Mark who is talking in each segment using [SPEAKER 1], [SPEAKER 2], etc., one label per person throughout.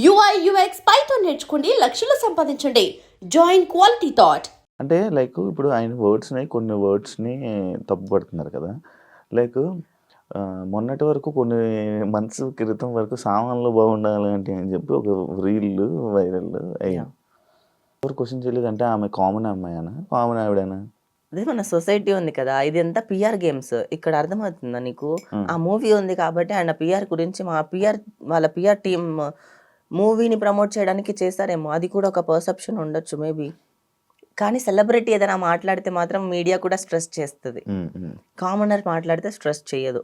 [SPEAKER 1] UI UX Python నేర్చుకోండి, లక్షలు సంపాదించండి. Join quality thought.
[SPEAKER 2] అంటే లైక్ ఇప్పుడు ఆయన వర్డ్స్ని కొన్ని వర్డ్స్ని తప్పుపడుతున్నారు కదా. లైక్ మొన్నటి వరకు కొన్ని మంత్స్ క్రితం వరకు సామాన్లు బాగుండాలి అంటే అని చెప్పి ఒక రీల్ వైరల్ అయ్యాం. ఎవరు క్వశ్చన్ చేయలేదు అంటే ఆమె కామన్ అమ్మాయినా కామన్ ఆవిడనా?
[SPEAKER 3] అదే మన సొసైటీ ఉంది కదా, ఇది అంతా పిఆర్ గేమ్స్. ఇక్కడ అర్థమవుతుందా నీకు? ఆ మూవీ ఉంది కాబట్టి ఆయన పిఆర్ గురించి వాళ్ళ పిఆర్ టీమ్ మూవీని ప్రమోట్ చేయడానికి చేశారేమో. అది కూడా ఒక పర్సెప్షన్ ఉండొచ్చు మేబీ. కానీ సెలబ్రిటీ ఏదైనా మాట్లాడితే మాత్రం మీడియా కూడా స్ట్రెస్ చేస్తుంది. కామనర్ మాట్లాడితే స్ట్రెస్ చేయదు.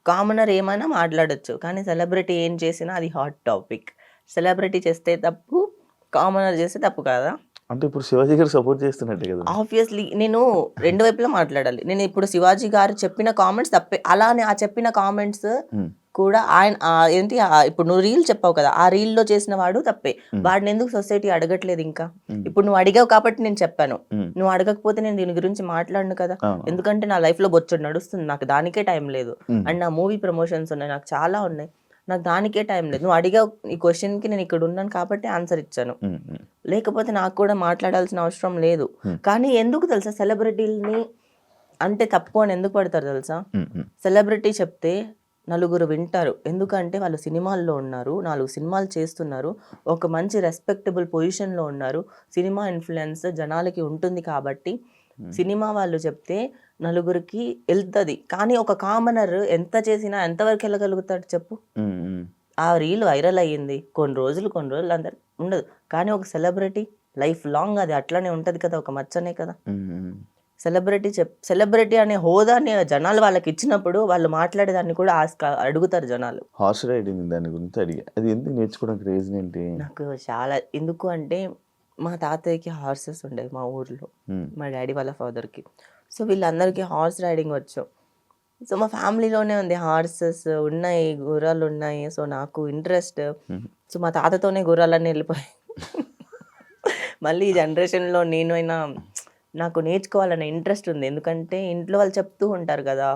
[SPEAKER 3] కామనర్ ఏమైనా మాట్లాడొచ్చు, కానీ సెలబ్రిటీ ఏం చేసినా అది హాట్ టాపిక్. సెలబ్రిటీ చేస్తే తప్పు, కామనర్ చేస్తే తప్పు కాదా?
[SPEAKER 2] అంటే ఇప్పుడు శివాజీ గారు సపోర్ట్ చేస్తున్నట్టే కదా.
[SPEAKER 3] ఆబ్వియస్లీ నేను రెండు వైపులా మాట్లాడాలి. నేను ఇప్పుడు శివాజీ గారు చెప్పిన కామెంట్స్ తప్పే, అలానే ఆ చెప్పిన కామెంట్స్ కూడా ఆయన ఏంటి ఇప్పుడు నువ్వు రీల్ చెప్పావు కదా, ఆ రీల్లో చేసిన వాడు తప్పే. వాడిని ఎందుకు సొసైటీ అడగట్లేదు? ఇంకా ఇప్పుడు నువ్వు అడిగావు కాబట్టి నేను చెప్పాను. నువ్వు అడగకపోతే నేను దీని గురించి మాట్లాడను కదా. ఎందుకంటే నా లైఫ్ లో బొచ్చడు నడుస్తుంది, నాకు దానికే టైం లేదు. అండ్ నా మూవీ ప్రమోషన్స్ ఉన్నాయి, నాకు చాలా ఉన్నాయి, నాకు దానికే టైం లేదు. నువ్వు అడిగావు ఈ క్వశ్చన్ కి, నేను ఇక్కడ ఉన్నాను కాబట్టి ఆన్సర్ ఇచ్చాను. లేకపోతే నాకు కూడా మాట్లాడాల్సిన అవసరం లేదు. కానీ ఎందుకు తెలుసా సెలబ్రిటీని అంటే తప్పు అని ఎందుకు పడతారు తెలుసా? సెలబ్రిటీ చెప్తే నలుగురు వింటారు, ఎందుకంటే వాళ్ళు సినిమాల్లో ఉన్నారు, 4 సినిమాలు చేస్తున్నారు, ఒక మంచి రెస్పెక్టబుల్ పొజిషన్లో ఉన్నారు, సినిమా ఇన్ఫ్లుయెన్స్ జనాలకి ఉంటుంది కాబట్టి సినిమా వాళ్ళు చెప్తే నలుగురికి వెళ్తుంది. కానీ ఒక కామనర్ ఎంత చేసినా ఎంతవరకు వెళ్ళగలుగుతాడు చెప్పు? ఆ రీల్ వైరల్ అయ్యింది, కొన్ని రోజులు అందరు ఉండదు. కానీ ఒక సెలబ్రిటీ లైఫ్ లాంగ్ అది అట్లనే ఉంటుంది కదా, ఒక మచ్చనే కదా. సెలబ్రిటీ అనే హోదాని జనాలు వాళ్ళకి ఇచ్చినప్పుడు వాళ్ళు మాట్లాడేదాన్ని కూడా అడుగుతారు జనాలు.
[SPEAKER 2] హార్స్ రైడింగ్ దాని గురించి అడిగా, అది ఎందుకు నేర్చుకోవడానికి రీజన్ ఏంటి?
[SPEAKER 3] నాకు చాలా ఎందుకు అంటే మా తాతయ్యకి హార్సెస్ ఉండేవి మా ఊర్లో, మా డాడీ వాళ్ళ ఫాదర్కి. సో వీళ్ళందరికీ హార్స్ రైడింగ్ వచ్చు. సో మా ఫ్యామిలీలోనే ఉంది, హార్సెస్ ఉన్నాయి, గుర్రాలు ఉన్నాయి. సో నాకు ఇంట్రెస్ట్. సో మా తాతతోనే గుర్రాలన్నీ వెళ్ళిపోయాయి. మళ్ళీ ఈ జనరేషన్లో నేను అయినా నాకు నేర్చుకోవాలనే ఇంట్రెస్ట్ ఉంది, ఎందుకంటే ఇంట్లో వాళ్ళు చెప్తూ ఉంటారు కదా.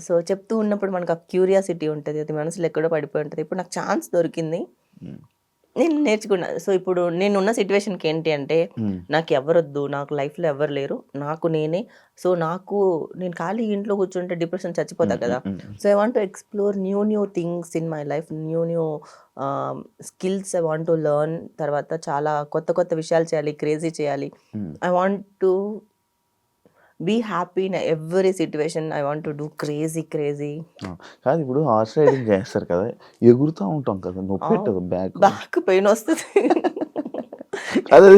[SPEAKER 3] సో చెప్తూ ఉన్నప్పుడు మనకు ఆ క్యూరియాసిటీ ఉంటుంది, అది మనసులో ఎక్కడో పడిపోయి ఉంటుంది. ఇప్పుడు నాకు ఛాన్స్ దొరికింది, నేను నేర్చుకున్నా. సో ఇప్పుడు నేనున్న సిచ్యువేషన్కి ఏంటి అంటే నాకు ఎవరొద్దు, నాకు లైఫ్లో ఎవరు లేరు, నాకు నేనే. సో నేను ఖాళీ ఇంట్లో కూర్చుంటే డిప్రెషన్ చచ్చిపోతా కదా. So I want to explore new things in my life, new skills I want to learn. తర్వాత చాలా కొత్త విషయాలు చేయాలి, క్రేజీ చేయాలి. I want to be happy in every situation. I want to do crazy.
[SPEAKER 2] కాదు, ఇప్పుడు హార్స్ రైడింగ్ చేస్తారు కదా, ఎగురుతూ ఉంటాం కదా, నొప్పి
[SPEAKER 3] బ్యాక్ పెయిన్ వస్తుంది.
[SPEAKER 2] అది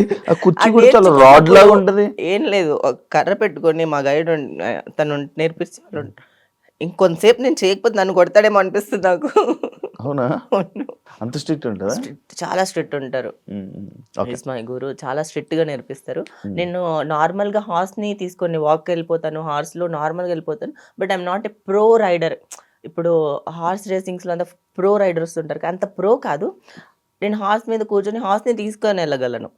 [SPEAKER 2] కుర్చీ కూడా చాలా రాడ్ లాగా ఉంటది.
[SPEAKER 3] ఏం లేదు, కర్ర పెట్టుకొని మా గైడ్ తను నేర్పించారు. ఇంకొంతసేపు నేను చేయకపోతే నన్ను కొడతాడేమో అనిపిస్తుంది నాకు.
[SPEAKER 2] అవునా? అంత స్ట్రిక్ట్ ఉంటుందా?
[SPEAKER 3] చాలా స్ట్రిక్ట్ ఉంటారు. మై గురు చాలా స్ట్రిక్ట్ గా నేర్పిస్తారు. నేను నార్మల్ గా హార్స్ ని తీసుకొని వాక్ వెళ్ళిపోతాను, హార్స్ లో నార్మల్ గా వెళ్ళిపోతాను. But I'm not a pro rider. ఇప్పుడు హార్స్ రేసింగ్స్ లో అంత ప్రో రైడర్స్ ఉంటారు, అంత ప్రో కాదు. నేను హార్స్ మీద కూర్చొని హార్స్ ని తీసుకొని వెళ్ళగలను,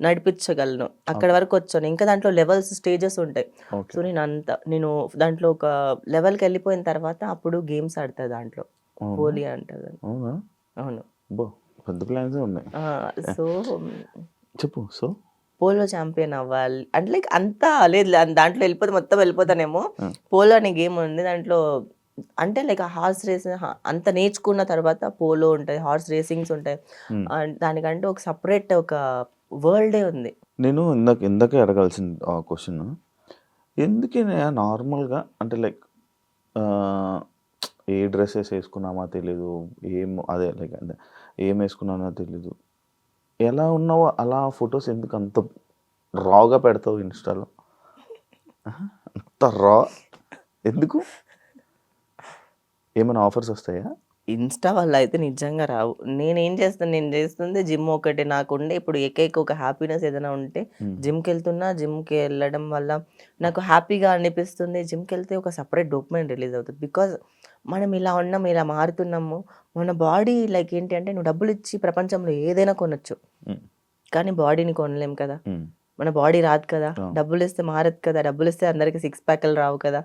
[SPEAKER 3] నడిపించగలను, అక్కడ వరకు వచ్చాను. ఇంకా దాంట్లో లెవెల్స్, స్టేజెస్ ఉంటాయి. సో నేను దాంట్లో ఒక లెవెల్కి వెళ్ళిపోయిన తర్వాత అప్పుడు గేమ్స్ ఆడతాను దాంట్లో, పోలీ అంటారు. అవును,
[SPEAKER 2] పెద్ద ప్లాన్స్ ఉన్నాయి.
[SPEAKER 3] సో
[SPEAKER 2] చెప్పు. సో
[SPEAKER 3] పోలో ఛాంపియన్ అవ్వాలి అంటే లైక్ అంతా లేదు, దాంట్లో మొత్తం వెళ్ళిపోతానేమో. పోలో అనే గేమ్ ఉంది దాంట్లో, అంటే లైక్ ఆ హార్స్ రేస్ అంత నేర్చుకున్న తర్వాత పోలో ఉంటాయి, హార్స్ రేసింగ్స్ ఉంటాయి. దానికంటే ఒక సపరేట్ ఒక వరల్డే ఉంది.
[SPEAKER 2] నేను ఇందాకే అడగాల్సిన క్వశ్చన్, ఎందుకే నార్మల్గా అంటే లైక్ ఏ డ్రెస్సెస్ వేసుకున్నామో తెలీదు, అదే లైక్ ఏం వేసుకున్నానో తెలీదు, ఎలా ఉన్నావో అలా ఫొటోస్ ఎందుకు అంత రాగా పెడతావు ఇన్స్టాలో? అంత రా ఎందుకు? ఏమైనా ఆఫర్స్ వస్తాయా?
[SPEAKER 3] ఇన్స్టా వల్ల అయితే నిజంగా రావు. నేను చేస్తుంది జిమ్ ఒకటి. నాకుండే ఇప్పుడు ఒక హ్యాపీనెస్ ఏదైనా ఉంటే జిమ్కి వెళ్తున్నా. జిమ్కి వెళ్ళడం వల్ల నాకు హ్యాపీగా అనిపిస్తుంది. జిమ్కి వెళ్తే ఒక సపరేట్ డోపమైన్ రిలీజ్ అవుతుంది. బికాజ్ మనం ఇలా ఉన్నాం, ఇలా మారుతున్నాము. మన బాడీ లైక్ ఏంటి అంటే, నువ్వు డబ్బులు ఇచ్చి ప్రపంచంలో ఏదైనా కొనొచ్చు, కానీ బాడీని కొనలేం కదా. మన బాడీ రాదు కదా, డబ్బులు ఇస్తే మారదు కదా, డబ్బులు ఇస్తే అందరికి 6 ప్యాక్లు రావు కదా.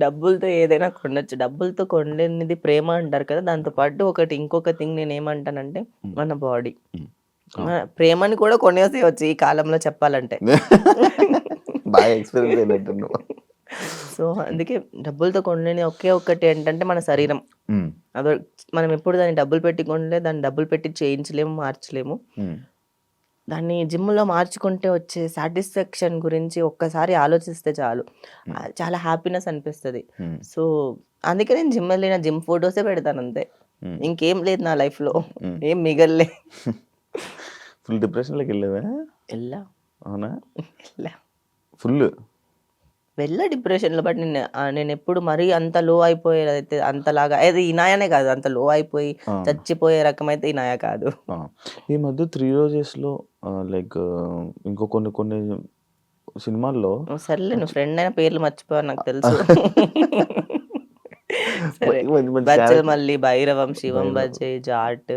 [SPEAKER 3] డబ్బులతో ఏదైనా కొనొచ్చు. డబ్బులతో కొనలేనిది ప్రేమ అంటారు కదా! దాంతో పాటు ఇంకొక థింగ్ నేనేమంటానంటే మన బాడీ. ప్రేమని కూడా కొనేసేయొచ్చు ఈ కాలంలో చెప్పాలంటే.
[SPEAKER 2] బాగా ఎక్స్పీరియన్స్ అయినట్టున్నావు.
[SPEAKER 3] సో, అందుకే డబ్బులతో కొనలేని ఒకే ఒక్కటి ఏంటంటే మన శరీరం. అదో మనం ఎప్పుడు దాన్ని డబ్బులు పెట్టి కొనలే, దాన్ని డబ్బులు పెట్టి చేయించలేము, మార్చలేము. దాన్ని జిమ్‌లో మార్చుకుంటే వచ్చే సాటిస్ఫాక్షన్ గురించి ఒక్కసారి ఆలోచిస్తే చాలు. చాలా హ్యాపీనెస్ అనిపిస్తది. సో, అందుకే నేను జిమ్ వెళ్ళిన జిమ్ ఫోటోసే పెడతాను అంతే. ఇంకేం లేదు నా లైఫ్‌లో. ఏం మిగల్లే.
[SPEAKER 2] ఫుల్ డిప్రెషన్‌లోకి వెళ్ళావా?
[SPEAKER 3] ఎళ్ళా.
[SPEAKER 2] అవునా?
[SPEAKER 3] ఎళ్ళా.
[SPEAKER 2] ఫుల్.
[SPEAKER 3] వెళ్ళా డిప్రెషన్‌లో. బట్ నేనెప్పుడు మరీ అంత లో అయిపోయేదైతే అంతలాగా అది ఇనాయనే కాదు. అంత లో అయిపోయి చచ్చిపోయే రకమైతే ఇనాయ కాదు.
[SPEAKER 2] ఈ మధ్య 3 రోజెస్‌లో లైక్ ఇంకో కొన్ని సినిమాల్లో
[SPEAKER 3] సర్లే నువ్వు ఫ్రెండ్ అయిన పేర్లు మర్చిపోయావు నాకు తెలుసు. సరే.
[SPEAKER 2] మంచి
[SPEAKER 3] బచ్చలమల్లి, భైరవం, శివం బజే, జాట్,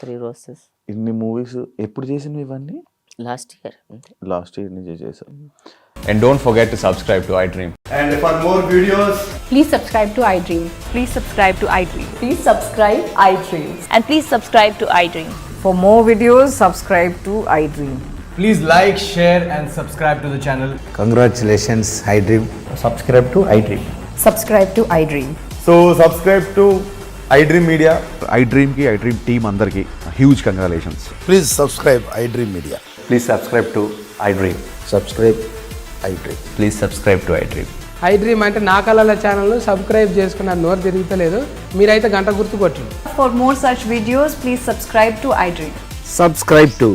[SPEAKER 3] 3 రోజెస్.
[SPEAKER 2] ఇన్ని మూవీస్ ఎప్పుడు చేసినవి ఇవన్నీ?
[SPEAKER 3] లాస్ట్ ఇయర్ అంతే.
[SPEAKER 2] లాస్ట్ ఇయర్ నుంచి చేశాను.
[SPEAKER 4] And don't forget to subscribe to iDream.
[SPEAKER 5] And for more videos,
[SPEAKER 6] Please subscribe to iDream.
[SPEAKER 7] Please subscribe to iDream.
[SPEAKER 6] Please subscribe iDream.
[SPEAKER 7] And please subscribe to iDream.
[SPEAKER 6] For more videos, subscribe to iDream.
[SPEAKER 5] please like, share, and subscribe to the channel.
[SPEAKER 8] Congratulations, iDream.
[SPEAKER 9] Subscribe to iDream.
[SPEAKER 6] Subscribe to iDream.
[SPEAKER 9] So subscribe to iDream Media. iDream ki iDream team andarki huge congratulations.
[SPEAKER 8] Please subscribe iDream Media.
[SPEAKER 9] Please subscribe to iDream.
[SPEAKER 8] Subscribe iDream.
[SPEAKER 9] Please subscribe to iDream.
[SPEAKER 10] iDream అంటే నా కళల channel subscribe చేసుకున్న నోరు తిరుగుతలేదు. మీరైతే గంట గుర్తు కొట్టండి.
[SPEAKER 6] For more such videos, please subscribe to iDream.
[SPEAKER 8] Subscribe to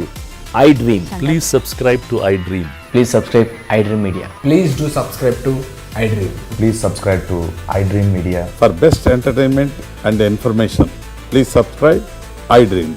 [SPEAKER 8] iDream.
[SPEAKER 11] Please subscribe to iDream.
[SPEAKER 9] Please subscribe iDream Media.
[SPEAKER 5] Please do subscribe to iDream.
[SPEAKER 9] Please subscribe to iDream Media.
[SPEAKER 11] For best entertainment and information, please subscribe iDream.